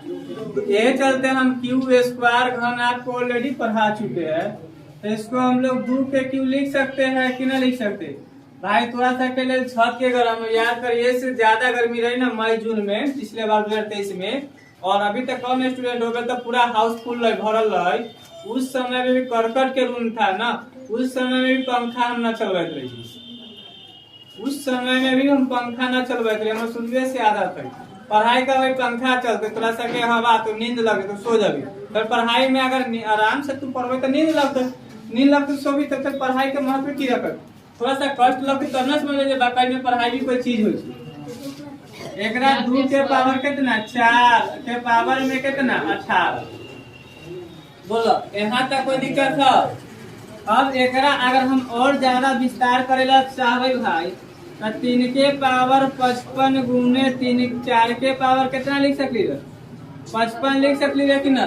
तो ये चलते हम क्यू स्क्वायर घन आपको ऑलरेडी पढ़ा चुके हैं, तो इसको हम लोग 2 के क्यों लिख सकते हैं कि ना लिख सकते? भाई थोड़ा सा के लिए छत के गर्म याद करिए, से ज्यादा गर्मी रही ना मई जून में पिछले बार 2023 में, और अभी तक कम स्टूडेंट हो गए तो पूरा हाउस फुल भरल रही। उस समय में भी करकट के रूम था ना, उस समय में भी पंखा हम न चलवाते रही, उस समय में भी हम पंखा न चलवाते रहे। हम सुनवे से आदत है पढ़ाई का, वही पंखा चलते थोड़ा सा के हवा तो नींद लगे तो सो जाबी। पर पढ़ाई में अगर आराम से तू पढ़वे तो नींद लगते सो भी, तब तक पढ़ाई के महत्व की रखत। थोड़ा सा कष्ट लगते तब न समझ लीजिए बाकी में पढ़ाई भी कोई चीज हो। एकरा 2 के पावर कितना? 4 के पावर में कितना? 18। बोलो यहाँ तक कोई दिक्कत है? अब एकरा अगर हम और ज्यादा विस्तार करेला चाहे भाई तो 3 के पावर 55 गुने 3 4 के पावर कितना लिख सकली? 55 लिख सकली है कि ना?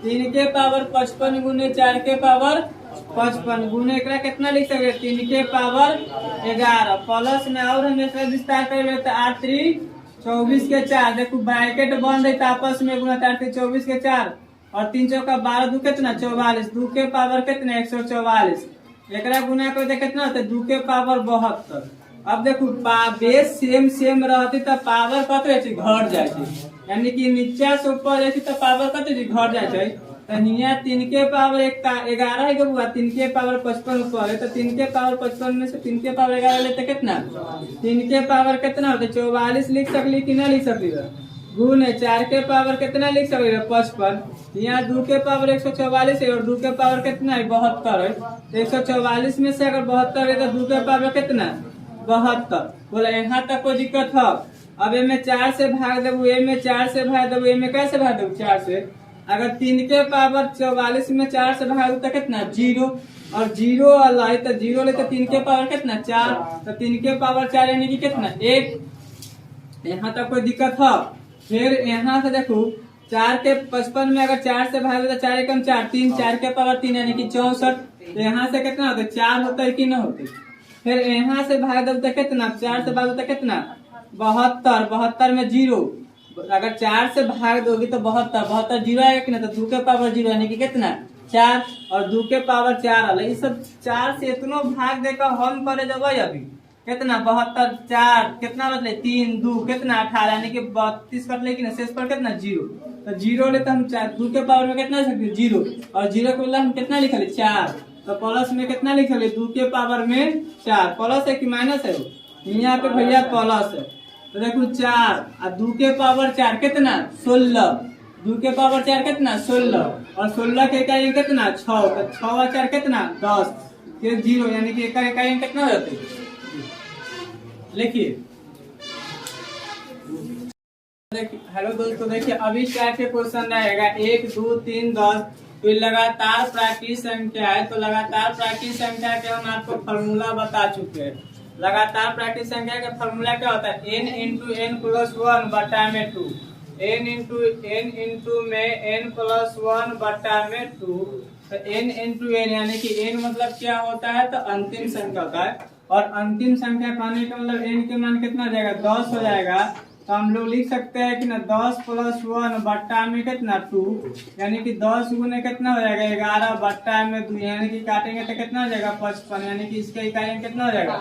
3 के पावर 55 गुने 4 के पावर 55 गुने एकरा कितना लिख सकते? 3 के पावर 11 प्लस में और हम इसका विस्तार करेंगे तो 8 3 24 के 4। देखो ब्रैकेट बंद है आपस में, गुना 4 3 24 के 4 और 3 चौका 12 2 कितना? 44। 2 के पावर कितना? 144। एकरा गुना कर दे कितना होता है? 2 के पावर 72। अब देखो बेस सेम रहती तो पावर कत घट जाए, यानी कि नीचा से ऊपर रहती तो पावर कत घट जाए। तो यहाँ 3 के पावर 11 है बुआ, 3 के पावर 55 ऊपर है, तो 3 के पावर 55 में से 3 के पावर 11 लेते कितना? 3 के पावर कितना होता है? 44 लिख सकली कि ना लिख सकली? गुने 4 के पावर कितना लिख सकली? 55। यहाँ 2 के पावर 144 है और 2 के पावर कितना है? 72 है। तो 144 में से अगर 72 है तो 2 के पावर कितना? 72। बोला यहाँ तक कोई दिक्कत है? अब ए में 4 से भाग देबू, ए में 4 से भाग देबू, ए में कैसे भाग देबू? 4 से। अगर 3 के पावर 44 में 4 से भाग तो कितना? 0। और 0 अल्लाह तो 0 ले तो 3 के पावर कितना? 4। तो 3 के पावर 4 यानी कि कितना? 1। यहाँ तक कोई दिक्कत है? फिर यहाँ से देखो 4 के 55 में अगर 4 से भाग तो 4 एकम 4 3, 4 के पावर 3 यानी कि 64। तो यहाँ से कितना होता है? 4 होता है कि ना होता है? फिर यहाँ से भाग दो तो कितना? 4 से भाग दो तो कितना? 72। 72 में 0, अगर 4 से भाग दोगी तो 72 0 आएगा कि ना? तो 2 के पावर 0 यानी कि कितना? 4 और 2 के पावर 4 आला। ये सब 4 से इतना भाग देकर हम करे जब अभी कितना? 72 4 कितना बचले? 3 2 कितना? 18 यानी कि 32 कटले कि ना? शेष पर कितना? 0। तो 0 ले तो हम 2 के पावर में कितना सकते? 0 और 0 को हम कितना लिखले? 4। तो प्लस में कितना लिखले? 2 के पावर में 4। प्लस है कि माइनस है? यहाँ पे भैया प्लस है। तो देखो 4 और 2 के पावर 4 कितना? 16। 2 के पावर 4 कितना? 16 और 16 के इकाई कितना? 6। तो 6 और 4 कितना? 10 के 0 यानी कि एक इकाई कितना हो जाते? लिखिए। हेलो दोस्तों, देखिए अभी क्या के क्वेश्चन रहेगा 1 2 3 10। फिर लगातार प्राकृतिक संख्या है, तो लगातार प्राकृतिक संख्या के हम आपको फॉर्मूला बता चुके हैं। लगातार प्राकृतिक संख्या का फॉर्मूला क्या होता है? n इंटू एन प्लस 1 बटा में 2। n इंटू में n प्लस 1 बटा में 2। तो n इंटू एन यानी कि n मतलब क्या होता है? तो अंतिम संख्या होता है। और अंतिम संख्या पाने का मतलब n के मान कितना हो जाएगा? 10 हो जाएगा। तो हम लोग लिख सकते हैं कि ना 10 + 1 बट्टा में कितना 2, यानी कि 10 गुने कितना हो जाएगा 11 बट्टा में 2, यानी कि काटेंगे तो कितना हो जाएगा 55, यानी कि इसका इकाई कितना हो जाएगा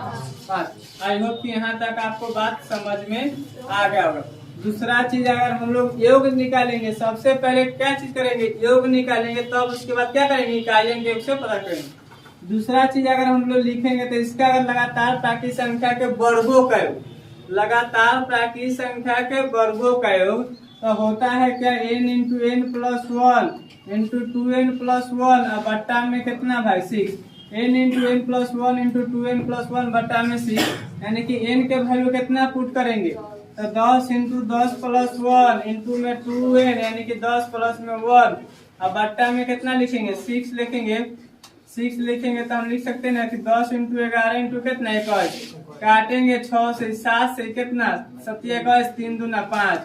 5। आई होप कि यहाँ तक आपको बात समझ में आ गया होगा। दूसरा चीज, अगर हम लोग योग निकालेंगे, सबसे पहले क्या चीज करेंगे, योग निकालेंगे, तब उसके बाद क्या करेंगे, इकाइयों के योग से पता करेंगे। दूसरा चीज, अगर हम लोग लिखेंगे तो इसका अगर लगातार प्राकृत संख्या के वर्गों का योग, लगातार प्राकृत संख्या के वर्गों का योग तो होता है क्या, n × n + 1 × 2n + 1 और बट्टा में कितना भाई 6, n × n + 1 × 2n + 1 बट्टा में 6, यानी कि n के वैल्यू कितना पुट करेंगे, तो 10 × 10 + 1 × में 2n, यानी कि 10 प्लस में 1 और बट्टा में कितना लिखेंगे 6 लिखेंगे। 6 लिखेंगे तो हम लिख सकते हैं ना कि 10 × 11 × कितना 21, काटेंगे 6 से 7 से कितना 7 21 3 दूना 5,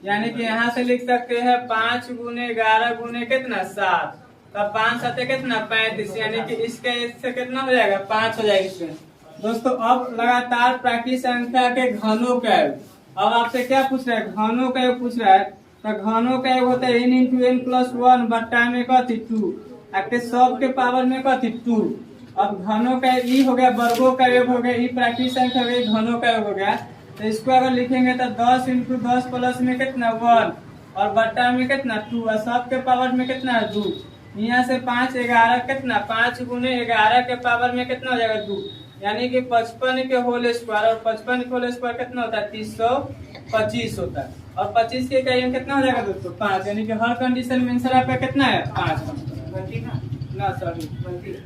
यानी कि यहाँ से लिख सकते हैं 5 × 11 × कितना 7, तब 5 7 कितना 35, यानी कि इसके इससे कितना हो जाएगा 5 हो जाएगा इसमें। दोस्तों अब लगातार प्राकृत संख्या के घनों का योग, अब आपसे क्या पूछ रहा है, घनों का योग पूछ रहा है, तो घनों का योग होता है n × n + 1 बट्टा में कथी 2, आपके सब के पावर में कथी 2। अब घनों का ई हो गया, वर्गों का योग हो गया, ई प्राकृत संख्या हो गई, घनों का योग हो गया। तो इसको अगर लिखेंगे तो 10 × 10 प्लस में कितना 1 और बट्टा में कितना 2 और सब के पावर में कितना है 2। यहाँ से 5 11 कितना 5 × 11 के पावर में कितना हो जाएगा 2, यानी कि 55 के होल स्क्वायर, और 55 के होल स्क्वायर कितना होता है 325 होता है, और 25 के इकाई कितना हो जाएगा दोस्तों 5, यानी कि हर कंडीशन में आंसर आपका कितना है 5 ना सॉरी 20।